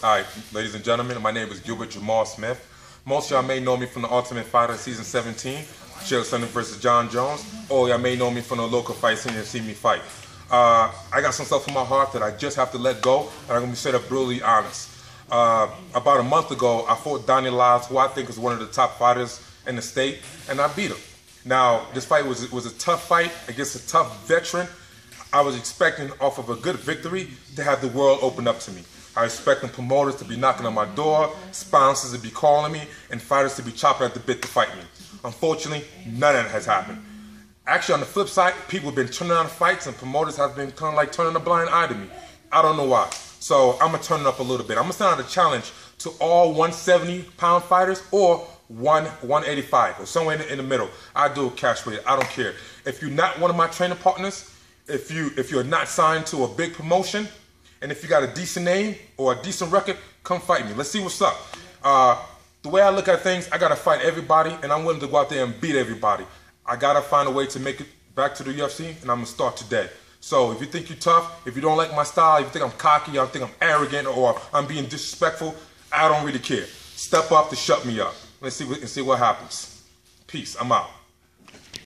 Alright, ladies and gentlemen, my name is Gilbert Jamal Smith. Most of y'all may know me from the Ultimate Fighter Season 17, Chael Sonnen vs. Jon Jones, or y'all may know me from the local fight scene and see me fight. I got some stuff in my heart that I just have to let go, and I'm going to be straight up brutally honest. About a month ago, I fought Donnie Lyles, who I think is one of the top fighters in the state, and I beat him. Now, this fight was a tough fight against a tough veteran. I was expecting, off of a good victory, to have the world open up to me. I was expecting promoters to be knocking on my door, sponsors to be calling me, and fighters to be chopping at the bit to fight me. Unfortunately, none of that has happened. Actually, on the flip side, people have been turning on fights, and promoters have been kind of like turning a blind eye to me. I don't know why. So I'm going to turn it up a little bit. I'm going to send out a challenge to all 170-pound fighters or 185 or somewhere in the middle. I do a cash weight. I don't care. If you're not one of my training partners, if you're not signed to a big promotion, and if you got a decent name or a decent record, come fight me. Let's see what's up. The way I look at things, I got to fight everybody, and I'm willing to go out there and beat everybody. I got to find a way to make it back to the UFC, and I'm going to start today. So if you think you're tough, if you don't like my style, if you think I'm cocky, you think I'm arrogant, or I'm being disrespectful, I don't really care. Step up to shut me up. Let's see what happens. Peace. I'm out.